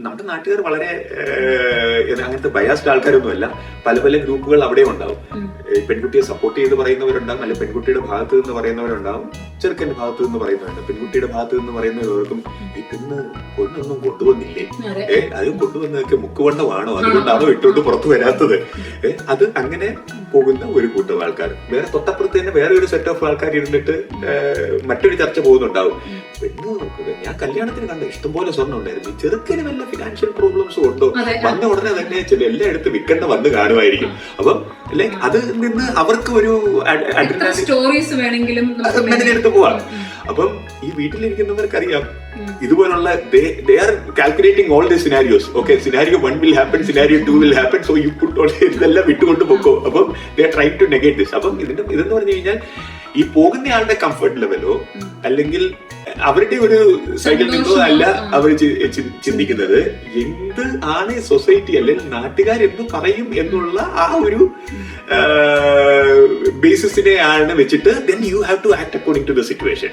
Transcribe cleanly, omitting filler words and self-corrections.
നമ്മുടെ നാട്ടുകാർ വളരെ അങ്ങനത്തെ ബയാസ്ഡ് ആൾക്കാരൊന്നുമല്ല. പല പല ഗ്രൂപ്പുകൾ അവിടെ ഉണ്ടാവും. പെൺകുട്ടിയെ സപ്പോർട്ട് ചെയ്ത് പറയുന്നവരുണ്ടാവും, അല്ലെ പെൺകുട്ടിയുടെ ഭാഗത്ത് നിന്ന് പറയുന്നവരുണ്ടാവും, ചെറുക്കന്റെ ഭാഗത്ത് നിന്ന് പറയുന്നവരുണ്ട്. പെൺകുട്ടിയുടെ ഭാഗത്ത് നിന്ന് പറയുന്നവർക്കും ഈ പൊണ്ണൊന്നും കൊണ്ടുവന്നില്ലേ, അത് കൊണ്ടുവന്നതൊക്കെ മുക്കുവണ്ണമാണോ, അതുകൊണ്ടാണോ ഇട്ടുകൊണ്ട് പുറത്തു വരാത്തത്, അത് അങ്ങനെ പോകുന്ന ഒരു കൂട്ടം ആൾക്കാർ. വേറെ തൊട്ടപ്പുറത്ത് തന്നെ വേറെ ഒരു സെറ്റ് ഓഫ് ആൾക്കാർ ഇരുന്നിട്ട് മറ്റൊരു ചർച്ച പോകുന്നുണ്ടാവും. പെണ്ണ് നോക്കുക, ഞാൻ കല്യാണത്തിന് കണ്ട ഇഷ്ടംപോലെ സ്വർണ്ണം ഉണ്ടായിരുന്നു, ചെറുക്കന് വല്ല ഫിനാൻഷ്യൽ പ്രോബ്ലംസും ഉണ്ടോ, വന്ന ഉടനെ തന്നെ എല്ലായിടത്തും വിൽക്കേണ്ട വന്ന് കാണുമായിരിക്കും. അപ്പം ലൈക്ക് അതിൽ നിന്ന് അവർക്ക് ഒരു സ്റ്റോറീസ് വേണമെങ്കിലും എടുത്ത് പോവാം. അപ്പം ഈ വീട്ടിലിരിക്കുന്നവർക്കറിയാം ഇതുപോലുള്ള they are calculating all the scenarios. Okay, scenario 1 will happen, scenario 2 will happen, so you put all ഇതെല്ലാം വിട്ടുകൊണ്ട് പോക്കോ. അപ്പം they are trying to negate this. അപ്പം ഇതെന്ന് പറഞ്ഞു കഴിഞ്ഞാൽ ഈ പോകുന്നയാളുടെ കംഫർട്ട് ലെവലോ അല്ലെങ്കിൽ അവരുടെ ഒരു സൈഡിൽ നിന്നോ അല്ല അവർ ചിന്തിക്കുന്നത്, എന്ത് ആണ് സൊസൈറ്റി അല്ലെങ്കിൽ നാട്ടുകാരെന്ത് പറയും എന്നുള്ള ആ ഒരു ബേസിസിനെ ആണ് വെച്ചിട്ട് then you have to act according to the situation.